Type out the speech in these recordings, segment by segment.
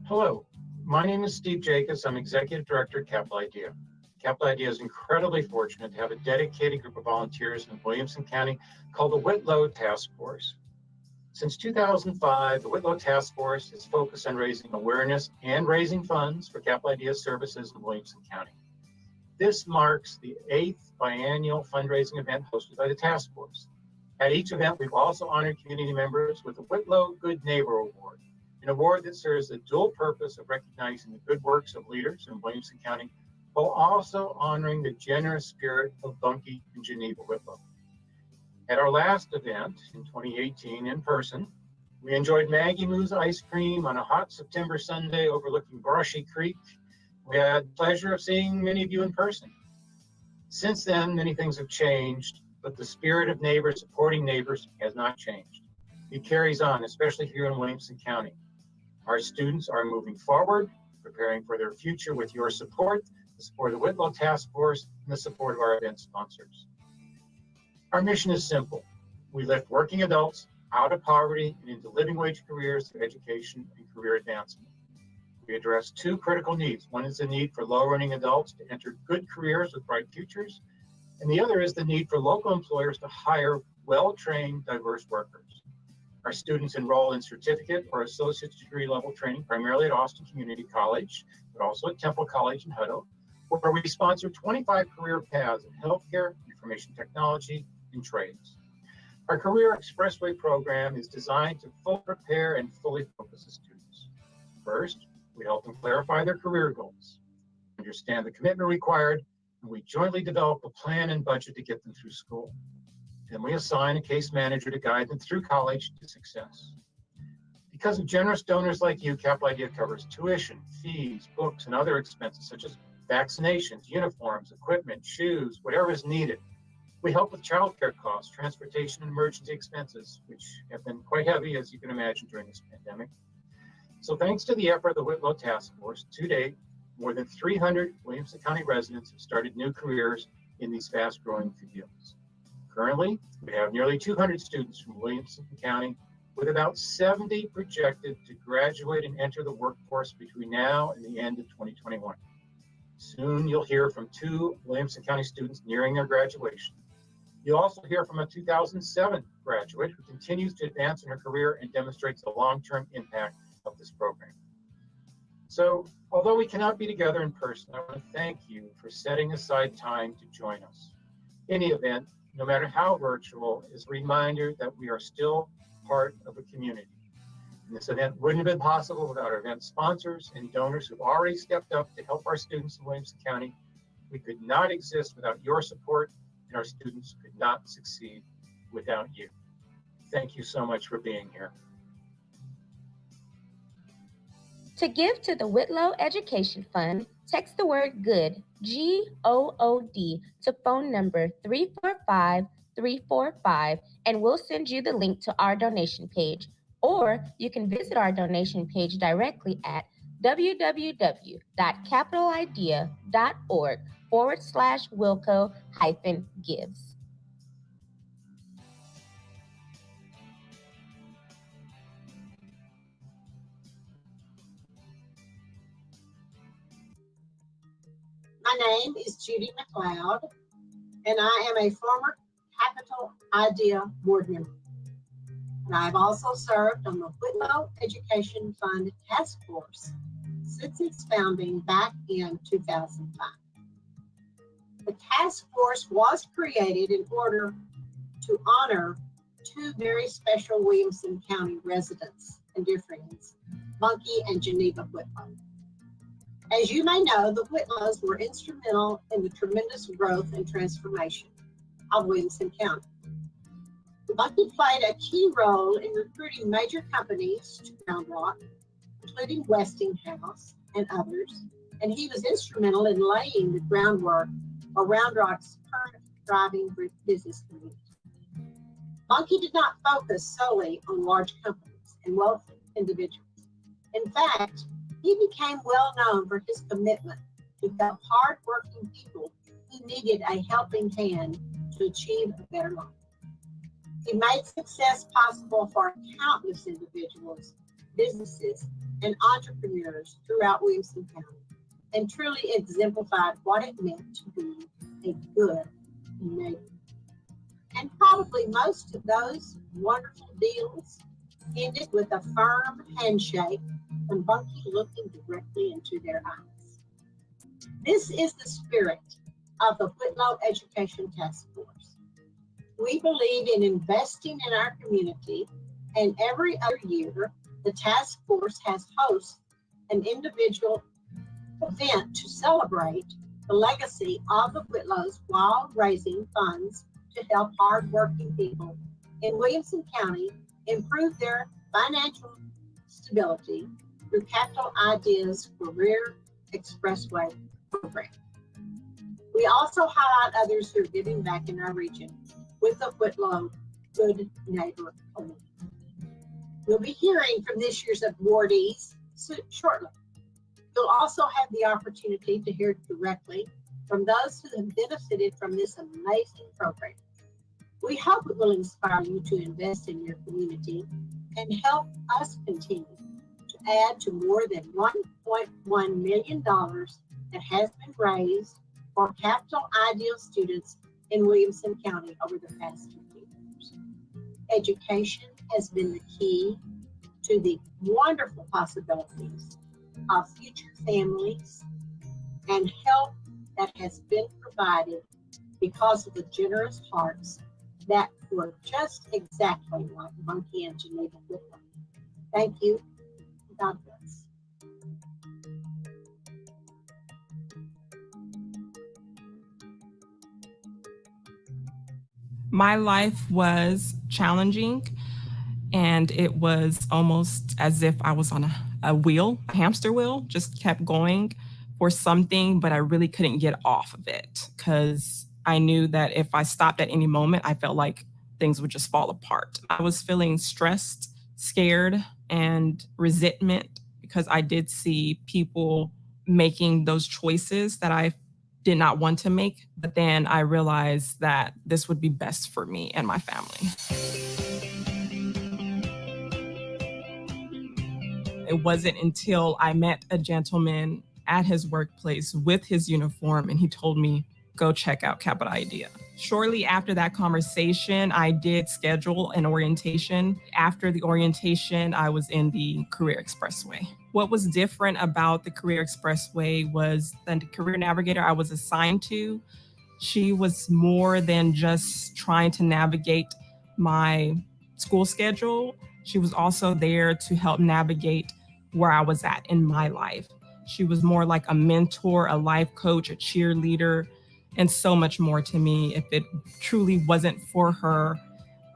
Hello, my name is Steve Jacobs. I'm Executive Director at Capital Idea. Capital Idea is incredibly fortunate to have a dedicated group of volunteers in Williamson County called the Whitlow Task Force. Since 2005, the Whitlow Task Force is focused on raising awareness and raising funds for Capital Idea services in Williamson County. This marks the 8th biannual fundraising event hosted by the task force. At each event, we've also honored community members with the Whitlow Good Neighbor Award, an award that serves the dual purpose of recognizing the good works of leaders in Williamson County, while also honoring the generous spirit of Bunkie and Geneva Whitlow. At our last event in 2018 in person, we enjoyed Maggie Moo's ice cream on a hot September Sunday overlooking Brushy Creek. We had the pleasure of seeing many of you in person. Since then, many things have changed, but the spirit of neighbors supporting neighbors has not changed. It carries on, especially here in Williamson County. Our students are moving forward, preparing for their future with your support, the support of the Whitlow Task Force, and the support of our event sponsors. Our mission is simple. We lift working adults out of poverty and into living wage careers through education and career advancement. We address two critical needs. One is the need for low-earning adults to enter good careers with bright futures, and the other is the need for local employers to hire well-trained, diverse workers. Our students enroll in certificate or associate's degree level training, primarily at Austin Community College, but also at Temple College in Hutto, where we sponsor 25 career paths in healthcare, information technology, and trades. Our Career Expressway program is designed to fully prepare and fully focus the students. First, we help them clarify their career goals, understand the commitment required, and we jointly develop a plan and budget to get them through school. Then we assign a case manager to guide them through college to success. Because of generous donors like you, Capital Idea covers tuition, fees, books, and other expenses such as vaccinations, uniforms, equipment, shoes, whatever is needed. We help with childcare costs, transportation, and emergency expenses, which have been quite heavy, as you can imagine, during this pandemic. So thanks to the effort of the Whitlow Task Force, to date, more than 300 Williamson County residents have started new careers in these fast-growing fields. Currently, we have nearly 200 students from Williamson County, with about 70 projected to graduate and enter the workforce between now and the end of 2021. Soon, you'll hear from 2 Williamson County students nearing their graduation. You'll also hear from a 2007 graduate who continues to advance in her career and demonstrates the long-term impact of this program. So, although we cannot be together in person, I want to thank you for setting aside time to join us. Any event, no matter how virtual, is a reminder that we are still part of a community. And this event wouldn't have been possible without our event sponsors and donors who've already stepped up to help our students in Williamson County. We could not exist without your support, and our students could not succeed without you. Thank you so much for being here. To give to the Whitlow Education Fund, text the word GOOD, G-O-O-D, to phone number 345-345, and we'll send you the link to our donation page. Or you can visit our donation page directly at www.capitalidea.org/Wilco-gives. My name is Judy McLeod, and I am a former Capital Idea board member. And I've also served on the Whitlow Education Fund Task Force since its founding back in 2005. The task force was created in order to honor 2 very special Williamson County residents and dear friends, Bunkie and Geneva Whitlow. As you may know, the Whitlows were instrumental in the tremendous growth and transformation of Williamson County. Bunkie played a key role in recruiting major companies to Round Rock, including Westinghouse and others, and he was instrumental in laying the groundwork for Round Rock's current thriving business community. Bunkie did not focus solely on large companies and wealthy individuals. In fact, he became well known for his commitment to help hard-working people who needed a helping hand to achieve a better life. He made success possible for countless individuals, businesses, and entrepreneurs throughout Williamson County and truly exemplified what it meant to be a good neighbor. And probably most of those wonderful deals ended with a firm handshake and Bunky looking directly into their eyes. This is the spirit of the Whitlow Education Task Force. We believe in investing in our community, and every other year, the task force has hosted an individual event to celebrate the legacy of the Whitlows while raising funds to help hardworking people in Williamson County improve their financial stability through Capital Ideas Career Expressway program. We also highlight others who are giving back in our region with the Whitlow Good Neighbor Award. We'll be hearing from this year's awardees shortly. You'll also have the opportunity to hear directly from those who have benefited from this amazing program. We hope it will inspire you to invest in your community and help us continue to add to more than $1.1 million that has been raised for Capital Ideal students in Williamson County over the past 2 years. Education has been the key to the wonderful possibilities of future families and help that has been provided because of the generous hearts that were just exactly like Monkey and Geneva Whitlow. Thank you. God bless. My life was challenging, and it was almost as if I was on a wheel, a hamster wheel, just kept going for something, but I really couldn't get off of it because I knew that if I stopped at any moment, I felt like things would just fall apart. I was feeling stressed, scared, and resentment because I did see people making those choices that I did not want to make. But then I realized that this would be best for me and my family. It wasn't until I met a gentleman at his workplace with his uniform and he told me, go check out Capital Idea. Shortly after that conversation, I did schedule an orientation. After the orientation, I was in the Career Expressway. What was different about the Career Expressway was that the career navigator I was assigned to, she was more than just trying to navigate my school schedule. She was also there to help navigate where I was at in my life. She was more like a mentor, a life coach, a cheerleader, and so much more to me. If it truly wasn't for her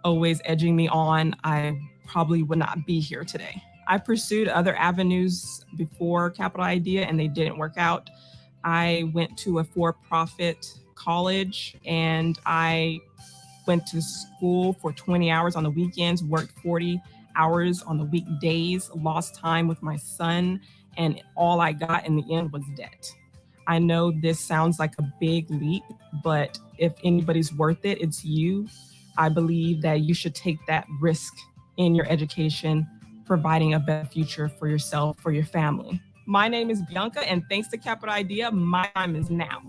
always edging me on, I probably would not be here today. I pursued other avenues before Capital Idea and they didn't work out. I went to a for-profit college and I went to school for 20 hours on the weekends, worked 40 hours on the weekdays, lost time with my son, and all I got in the end was debt. I know this sounds like a big leap, but if anybody's worth it, it's you. I believe that you should take that risk in your education, providing a better future for yourself, for your family. My name is Bianca, and thanks to Capital Idea, my time is now.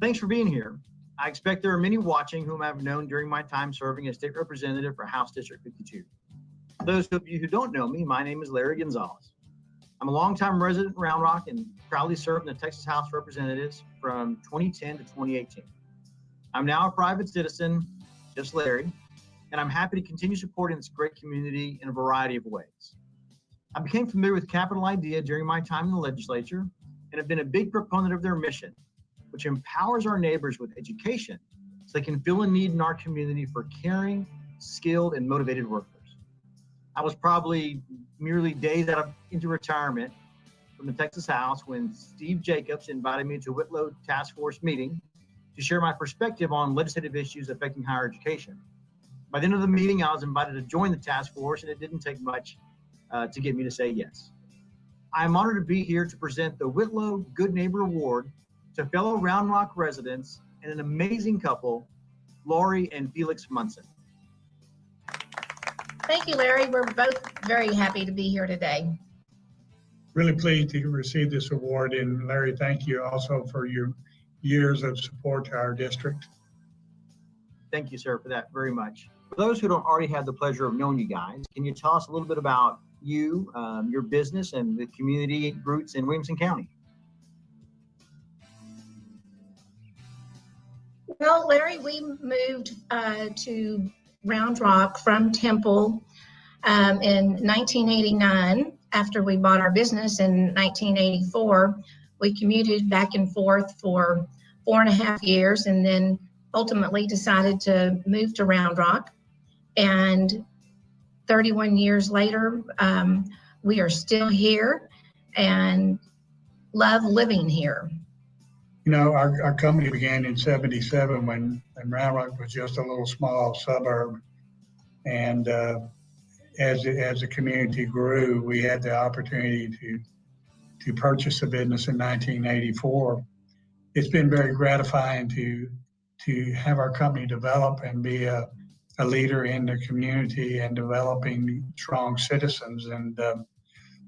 Thanks for being here. I expect there are many watching whom I've known during my time serving as state representative for House District 52. For those of you who don't know me, my name is Larry Gonzalez. I'm a longtime resident in Round Rock and proudly served in the Texas House of Representatives from 2010 to 2018. I'm now a private citizen, just Larry, and I'm happy to continue supporting this great community in a variety of ways. I became familiar with Capital Idea during my time in the legislature and have been a big proponent of their mission, which empowers our neighbors with education so they can fill a need in our community for caring, skilled, and motivated workers. I was probably merely days into retirement from the Texas House when Steve Jacobs invited me to a Whitlow Task Force meeting to share my perspective on legislative issues affecting higher education. By the end of the meeting, I was invited to join the task force, and it didn't take much to get me to say yes. I'm honored to be here to present the Whitlow Good Neighbor Award to fellow Round Rock residents and an amazing couple, Lori and Felix Munson. Thank you, Larry. We're both very happy to be here today. Really pleased to receive this award, and Larry, thank you also for your years of support to our district. Thank you, sir, for that very much. For those who don't already have the pleasure of knowing you guys, can you tell us a little bit about you, your business, and the community roots in Williamson County? Well, Larry, we moved to Round Rock from Temple in 1989. After we bought our business in 1984, we commuted back and forth for 4.5 years and then ultimately decided to move to Round Rock. And 31 years later, we are still here and love living here. You know, our company began in '77 when Round Rock was just a little small suburb. And as the community grew, we had the opportunity to purchase the business in 1984. It's been very gratifying to have our company develop and be a leader in the community and developing strong citizens. And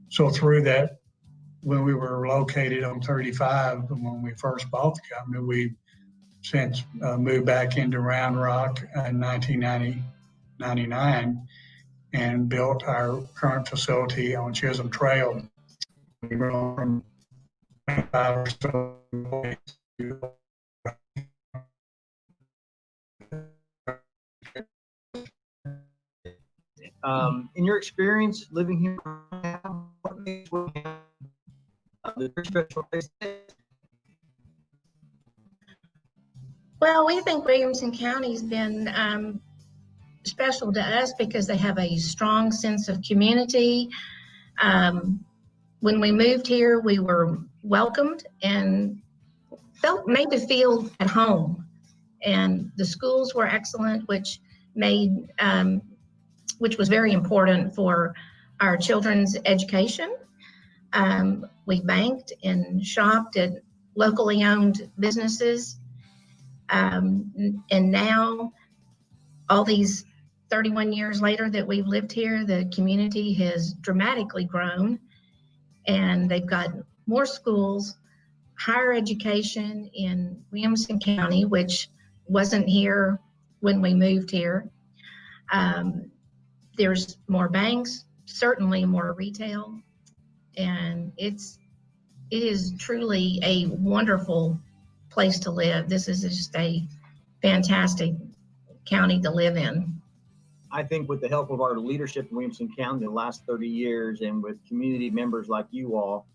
so through that, when we were located on 35, when we first bought the company, we since moved back into Round Rock in 1999 and built our current facility on Chisholm Trail. We grew from 25 or so employees to in your experience living here, what makes the special place? Well, we think Williamson County's been special to us because they have a strong sense of community. When we moved here, we were welcomed and made to feel at home. And the schools were excellent, which was very important for our children's education. We banked and shopped at locally owned businesses. And now, all these 31 years later that we've lived here, the community has dramatically grown, and they've got more schools, higher education in Williamson County, which wasn't here when we moved here. There's more banks, certainly more retail, and it is truly a wonderful place to live. This is just a fantastic county to live in. I think with the help of our leadership in Williamson County in the last 30 years and with community members like you all,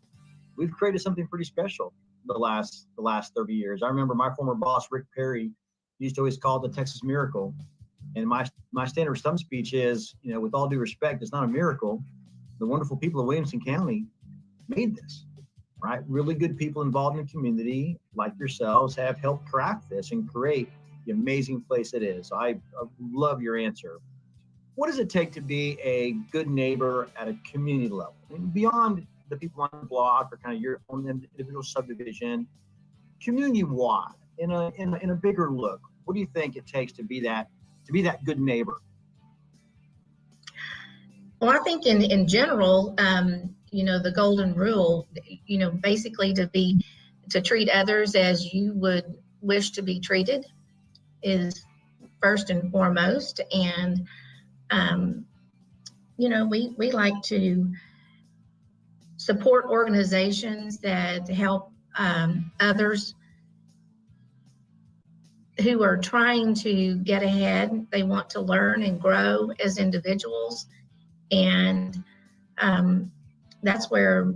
we've created something pretty special the last 30 years. I remember my former boss, Rick Perry, used to always call it the Texas miracle. And my standard stump speech is, you know, with all due respect, it's not a miracle. The wonderful people of Williamson County made this, right? Really good people involved in the community like yourselves have helped craft this and create the amazing place it is. So I love your answer. What does it take to be a good neighbor at a community level? I mean, beyond the people on the block or kind of your own individual subdivision, community-wide, in a bigger look, what do you think it takes to be that good neighbor? Well, I think in general, the golden rule, basically to treat others as you would wish to be treated is first and foremost. And, we like to support organizations that help others who are trying to get ahead. They want to learn and grow as individuals. And that's where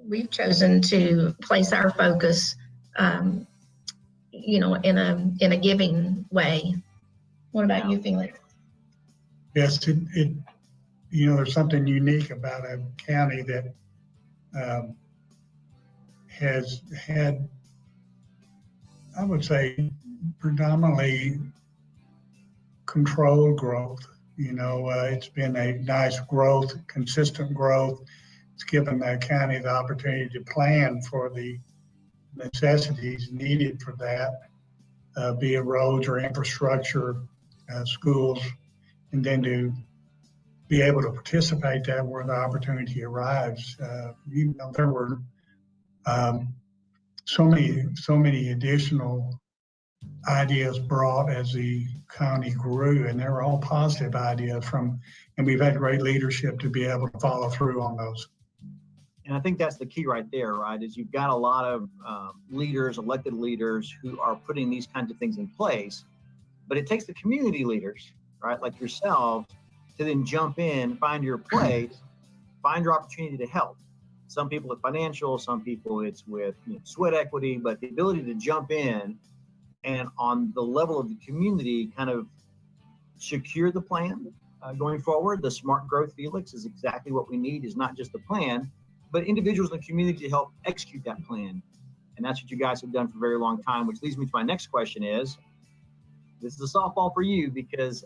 we've chosen to place our focus, in a giving way. What about you, Felix? Yes, there's something unique about a county that has had, I would say, predominantly controlled growth. It's been a nice growth, consistent growth, it's given the county the opportunity to plan for the necessities needed for that, be it roads or infrastructure, schools, and then to be able to participate that where the opportunity arrives. You know, there were so many additional ideas brought as the county grew, and they were all positive ideas and we've had great leadership to be able to follow through on those. And I think that's the key right there, right? Is you've got a lot of leaders, elected leaders who are putting these kinds of things in place, but it takes the community leaders, right, like yourself, to then jump in, find your place, find your opportunity to help. Some people it's financial, some people it's with sweat equity, but the ability to jump in and on the level of the community kind of secure the plan going forward. The Smart Growth Felix is exactly what we need, is not just the plan, but individuals in the community to help execute that plan. And that's what you guys have done for a very long time, which leads me to my next question is, this is a softball for you because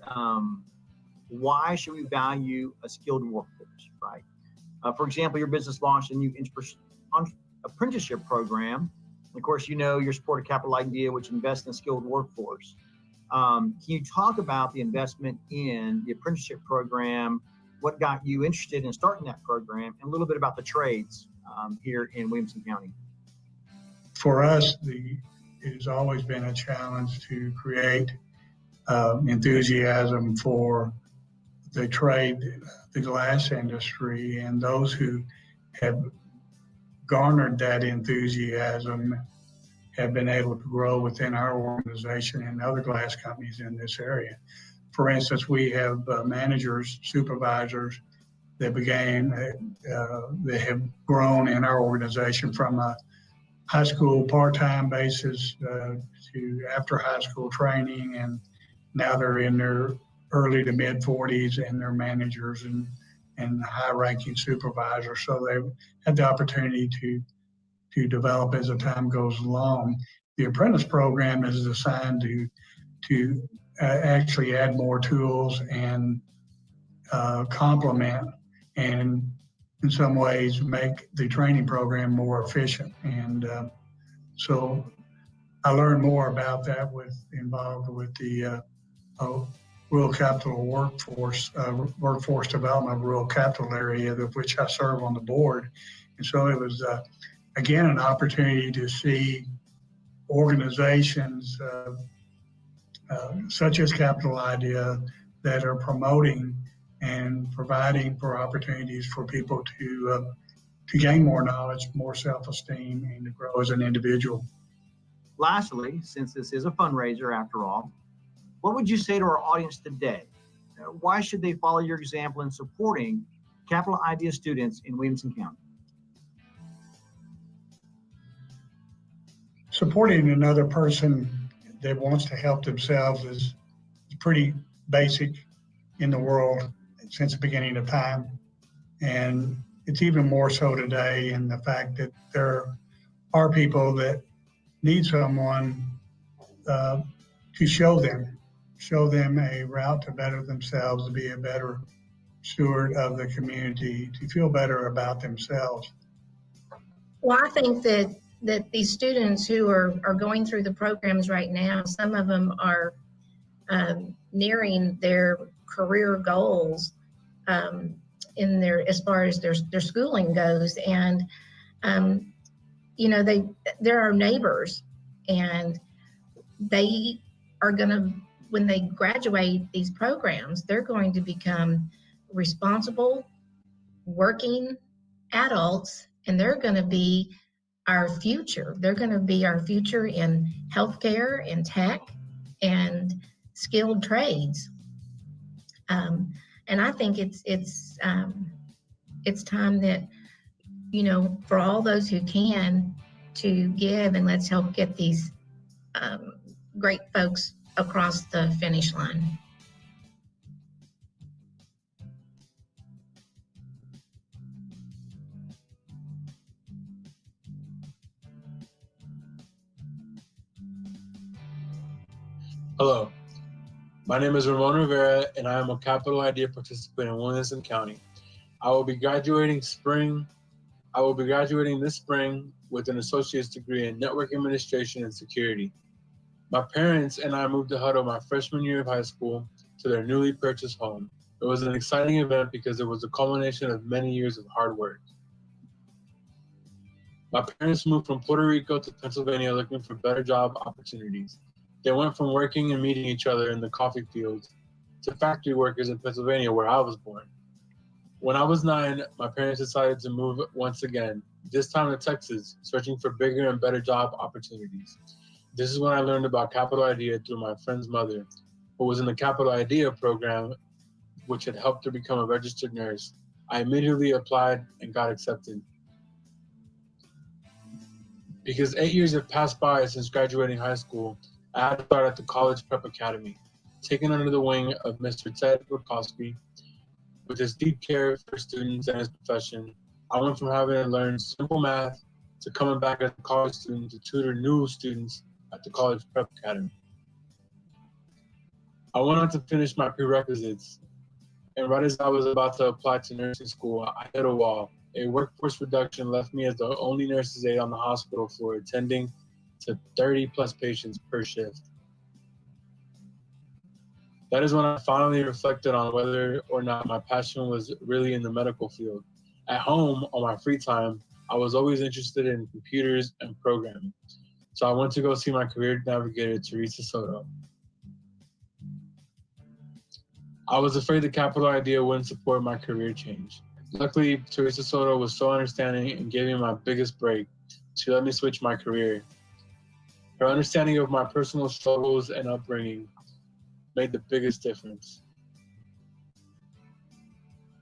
why should we value a skilled workforce, right? For example, your business launched a new apprenticeship program. Of course, your support of Capital Idea, which invests in a skilled workforce. Can you talk about the investment in the apprenticeship program, what got you interested in starting that program, and a little bit about the trades here in Williamson County? For us, it has always been a challenge to create enthusiasm for the trade, the glass industry, and those who have garnered that enthusiasm have been able to grow within our organization and other glass companies in this area. For instance, we have managers, supervisors that that have grown in our organization from a high school part-time basis to after high school training, and now they're in their early to mid 40s and they're managers and high-ranking supervisors. So they've had the opportunity to develop as the time goes along. The apprentice program is designed to actually add more tools and complement and in some ways make the training program more efficient. And so I learned more about that involved with the Rural Capital Workforce Development Rural Capital Area, of which I serve on the board. And so it was, again, an opportunity to see organizations such as Capital Idea that are promoting and providing for opportunities for people to gain more knowledge, more self-esteem, and to grow as an individual. Lastly, since this is a fundraiser after all, what would you say to our audience today? Why should they follow your example in supporting Capital Idea students in Williamson County? Supporting another person that wants to help themselves is pretty basic in the world since the beginning of time. And it's even more so today in the fact that there are people that need someone to show them a route to better themselves, to be a better steward of the community, to feel better about themselves. Well, I think that these students who are going through the programs right now, some of them are nearing their career goals in as far as their schooling goes, and they're our neighbors, and they are going to, when they graduate these programs, they're going to become responsible, working adults, and they're going to be our future. They're going to be our future in healthcare, in tech, and skilled trades. And I think it's time that, for all those who can, to give, and let's help get these great folks across the finish line. Hello, my name is Ramon Rivera, and I am a Capital Idea participant in Williamson County. I will be graduating spring I will be graduating this spring with an associate's degree in network administration and security. My parents and I moved to Hutto my freshman year of high school to their newly purchased home. It was an exciting event because it was a culmination of many years of hard work. My parents moved from Puerto Rico to Pennsylvania looking for better job opportunities. They went from working and meeting each other in the coffee fields to factory workers in Pennsylvania, where I was born. When I was 9, my parents decided to move once again, this time to Texas, searching for bigger and better job opportunities. This is when I learned about Capital Idea through my friend's mother, who was in the Capital Idea program, which had helped her become a registered nurse. I immediately applied and got accepted. Because 8 years have passed by since graduating high school, I had to start at the College Prep Academy, taken under the wing of Mr. Ted Rukowski. With his deep care for students and his profession, I went from having to learn simple math to coming back as a college student to tutor new students at the College Prep Academy. I went on to finish my prerequisites, and right as I was about to apply to nursing school, I hit a wall. A workforce reduction left me as the only nurse's aide on the hospital floor, attending to 30 plus patients per shift. That is when I finally reflected on whether or not my passion was really in the medical field. At home, on my free time, I was always interested in computers and programming. So I went to go see my career navigator, Teresa Soto. I was afraid the Capital Idea wouldn't support my career change. Luckily, Teresa Soto was so understanding and gave me my biggest break. She let me switch my career. Her understanding of my personal struggles and upbringing made the biggest difference.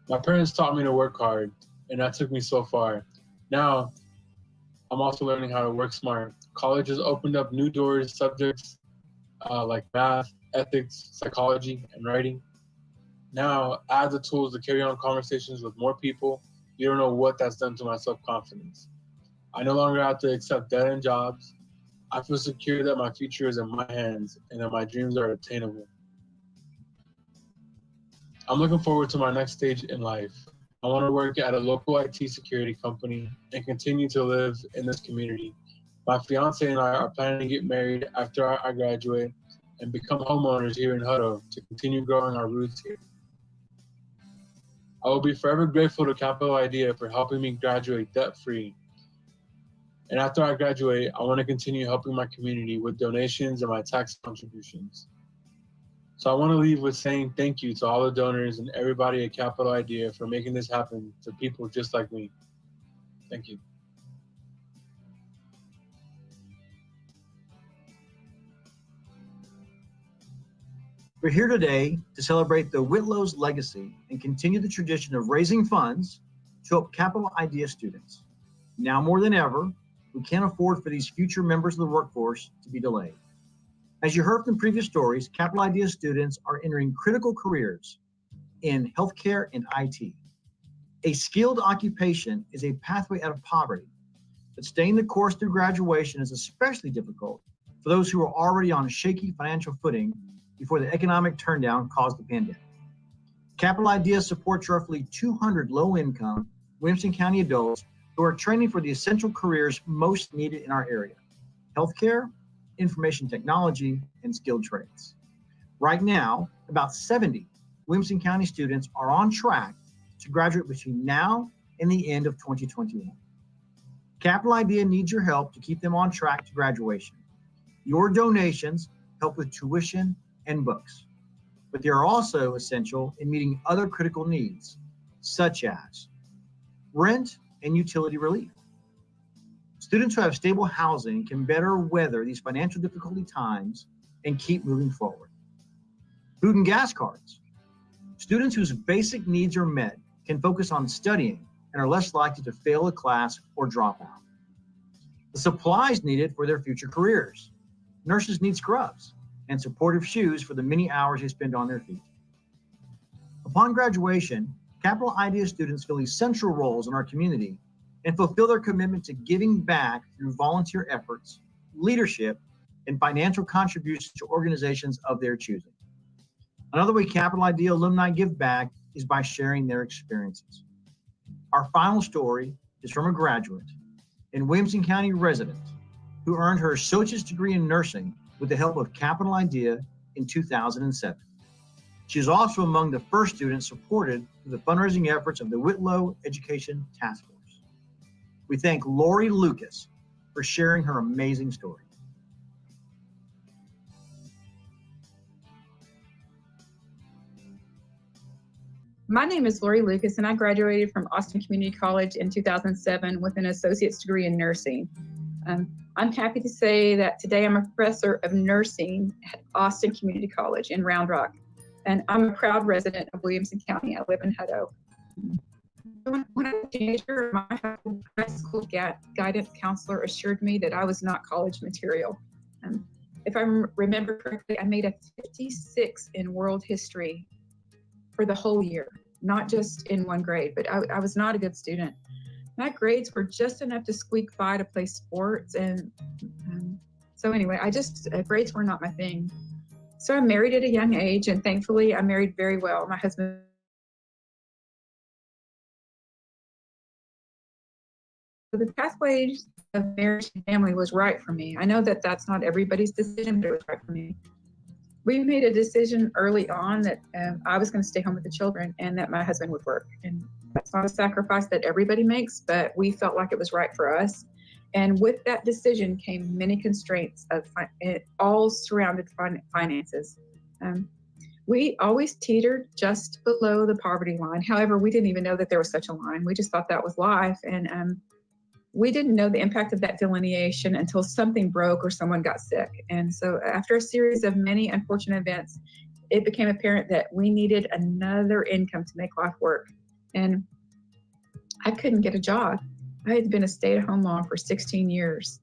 My parents taught me to work hard, and that took me so far. Now, I'm also learning how to work smart. College has opened up new doors, subjects like math, ethics, psychology, and writing. Now, I have the tools to carry on conversations with more people. You don't know what that's done to my self-confidence. I no longer have to accept dead-end jobs. I feel secure that my future is in my hands and that my dreams are attainable. I'm looking forward to my next stage in life. I want to work at a local IT security company and continue to live in this community. My fiance and I are planning to get married after I graduate and become homeowners here in Hutto to continue growing our roots here. I will be forever grateful to Capital Idea for helping me graduate debt-free. And after I graduate, I want to continue helping my community with donations and my tax contributions. So I want to leave with saying thank you to all the donors and everybody at Capital Idea for making this happen to people just like me. Thank you. We're here today to celebrate the Whitlow's legacy and continue the tradition of raising funds to help Capital Idea students. Now more than ever, we can't afford for these future members of the workforce to be delayed. As you heard from previous stories, Capital Idea students are entering critical careers in healthcare and IT. A skilled occupation is a pathway out of poverty, but staying the course through graduation is especially difficult for those who are already on a shaky financial footing before the economic turndown caused the pandemic. Capital Idea supports roughly 200 low-income Williamson County adults who are training for the essential careers most needed in our area: healthcare, information technology, and skilled trades. Right now, about 70 Williamson County students are on track to graduate between now and the end of 2021. Capital Idea needs your help to keep them on track to graduation. Your donations help with tuition and books, but they are also essential in meeting other critical needs, such as rent and utility relief. Students who have stable housing can better weather these financial difficulty times and keep moving forward. Food and gas cards. Students whose basic needs are met can focus on studying and are less likely to fail a class or drop out. The supplies needed for their future careers. Nurses need scrubs and supportive shoes for the many hours they spend on their feet. Upon graduation, Capital Idea students fill essential roles in our community and fulfill their commitment to giving back through volunteer efforts, leadership, and financial contributions to organizations of their choosing. Another way Capital Idea alumni give back is by sharing their experiences. Our final story is from a graduate and Williamson County resident who earned her associate's degree in nursing with the help of Capital Idea in 2007. She is also among the first students supported through the fundraising efforts of the Whitlow Education Task Force. We thank Lorie Lucas for sharing her amazing story. My name is Lorie Lucas, and I graduated from Austin Community College in 2007 with an associate's degree in nursing. I'm happy to say that today I'm a professor of nursing at Austin Community College in Round Rock, and I'm a proud resident of Williamson County. I live in Hutto. When I was a teenager, my high school guidance counselor assured me that I was not college material. If I remember correctly, I made a 56 in world history for the whole year, not just in one grade, but I was not a good student. My grades were just enough to squeak by to play sports. And so anyway, grades were not my thing. So I married at a young age, and thankfully I married very well. My husband. So the pathway of marriage and family was right for me. I know that that's not everybody's decision, but it was right for me. We made a decision early on that I was going to stay home with the children and that my husband would work. And that's not a sacrifice that everybody makes, but we felt like it was right for us. And with that decision came many constraints of it all surrounded finances. We always teetered just below the poverty line. However, we didn't even know that there was such a line. We just thought that was life. And we didn't know the impact of that delineation until something broke or someone got sick. And so after a series of many unfortunate events, it became apparent that we needed another income to make life work. And I couldn't get a job. I had been a stay-at-home mom for 16 years.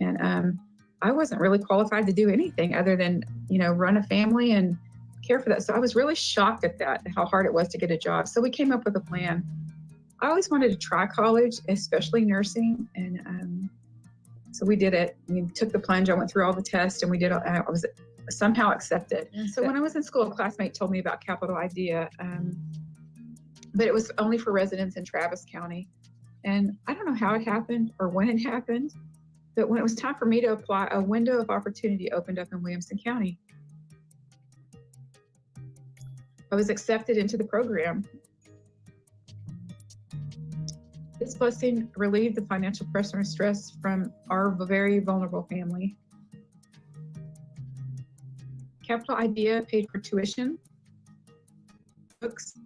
And I wasn't really qualified to do anything other than, run a family and care for that. So I was really shocked at that, how hard it was to get a job. So we came up with a plan. I always wanted to try college, especially nursing, and so we did it. We took the plunge. I went through all the tests, and we did. I was somehow accepted. And so when I was in school, a classmate told me about Capital Idea, but it was only for residents in Travis County. And I don't know how it happened or when it happened, but when it was time for me to apply, a window of opportunity opened up in Williamson County. I was accepted into the program. This blessing relieved the financial pressure and stress from our very vulnerable family. Capital Idea paid for tuition, books,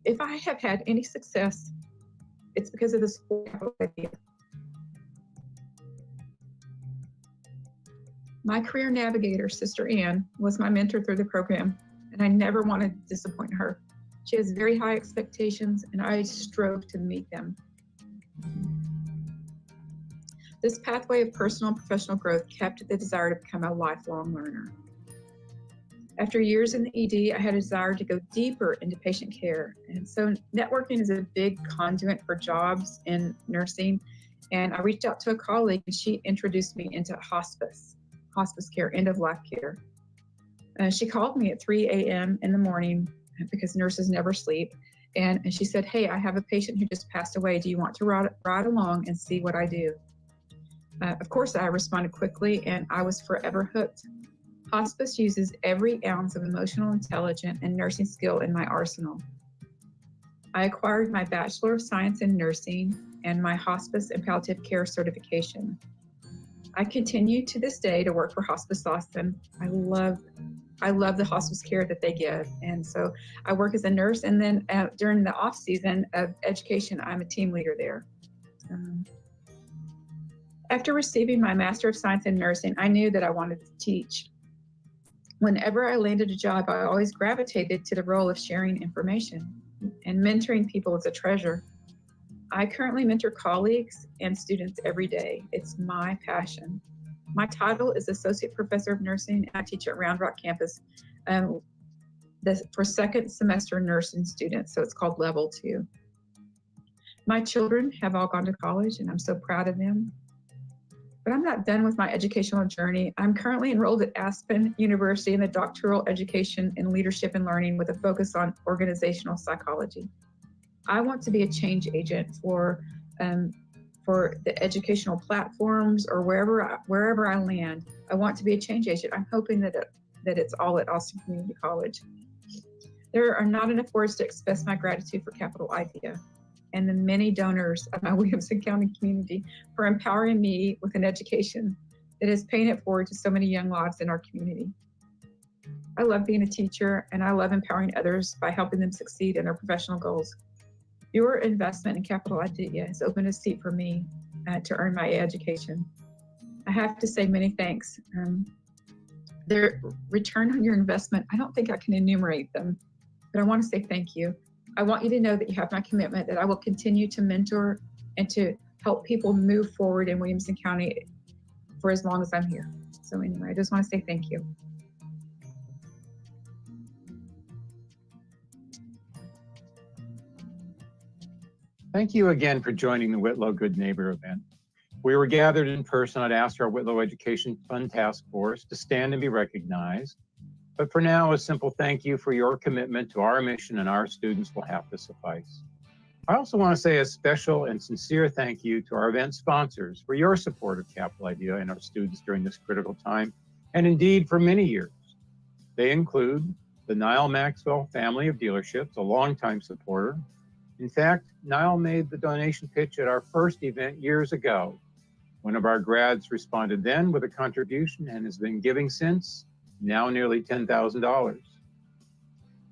if I have had any success, it's because of this Capital Idea. My career navigator, Sister Ann, was my mentor through the program, and I never wanted to disappoint her. She has very high expectations, and I strove to meet them. This pathway of personal and professional growth kept the desire to become a lifelong learner. After years in the ED, I had a desire to go deeper into patient care. And so networking is a big conduit for jobs in nursing. And I reached out to a colleague, and she introduced me into hospice care, end-of-life care. She called me at 3 a.m. in the morning because nurses never sleep. And she said, "Hey, I have a patient who just passed away. Do you want to ride along and see what I do?" Of course, I responded quickly, and I was forever hooked. Hospice uses every ounce of emotional intelligence and nursing skill in my arsenal. I acquired my Bachelor of Science in Nursing and my Hospice and Palliative Care certification. I continue to this day to work for Hospice Austin. I love the hospice care that they give. And so I work as a nurse, and then during the off season of education, I'm a team leader there. After receiving my Master of Science in Nursing, I knew that I wanted to teach. Whenever I landed a job, I always gravitated to the role of sharing information, and mentoring people is a treasure. I currently mentor colleagues and students every day. It's my passion. My title is Associate Professor of Nursing, and I teach at Round Rock campus for second semester nursing students, so it's called Level 2. My children have all gone to college, and I'm so proud of them. But I'm not done with my educational journey. I'm currently enrolled at Aspen University in the doctoral education in leadership and learning with a focus on organizational psychology. I want to be a change agent for the educational platforms or wherever I land. I want to be a change agent. I'm hoping that it's all at Austin Community College. There are not enough words to express my gratitude for Capital Idea and the many donors of my Williamson County community for empowering me with an education that is paying it forward to so many young lives in our community. I love being a teacher, and I love empowering others by helping them succeed in their professional goals. Your investment in Capital Idea has opened a seat for me to earn my education. I have to say many thanks. The return on your investment, I don't think I can enumerate them, but I want to say thank you. I want you to know that you have my commitment, that I will continue to mentor and to help people move forward in Williamson County for as long as I'm here. So anyway, I just want to say thank you. Thank you again for joining the Whitlow Good Neighbor event. We were gathered in person. I'd asked our Whitlow Education Fund Task Force to stand and be recognized. But for now, a simple thank you for your commitment to our mission and our students will have to suffice. I also want to say a special and sincere thank you to our event sponsors for your support of Capital Idea and our students during this critical time, and indeed for many years. They include the Niall Maxwell family of dealerships, a longtime supporter. In fact, Niall made the donation pitch at our first event years ago. One of our grads responded then with a contribution and has been giving since, now nearly $10,000.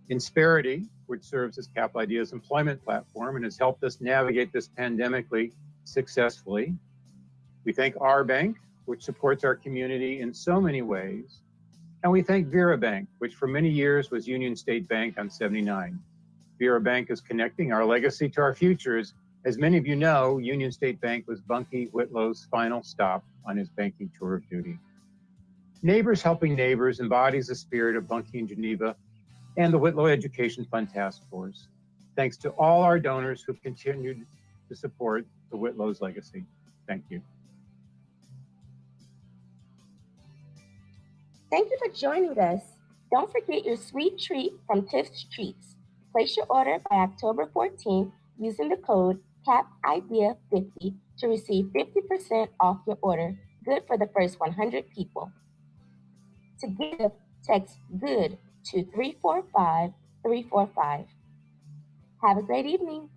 Insperity, which serves as Capital Idea's employment platform and has helped us navigate this pandemically successfully. We thank our bank, which supports our community in so many ways. And we thank Vera Bank, which for many years was Union State Bank on 79. Vera Bank is connecting our legacy to our futures. As many of you know, Union State Bank was Bunky Whitlow's final stop on his banking tour of duty. Neighbors Helping Neighbors embodies the spirit of Bunky and Geneva and the Whitlow Education Fund Task Force. Thanks to all our donors who've continued to support the Whitlow's legacy. Thank you. Thank you for joining us. Don't forget your sweet treat from Tiff's Treats. Place your order by October 14th using the code CAPIDEA50 to receive 50% off your order, good for the first 100 people. To give, text GOOD to 345-345. Have a great evening.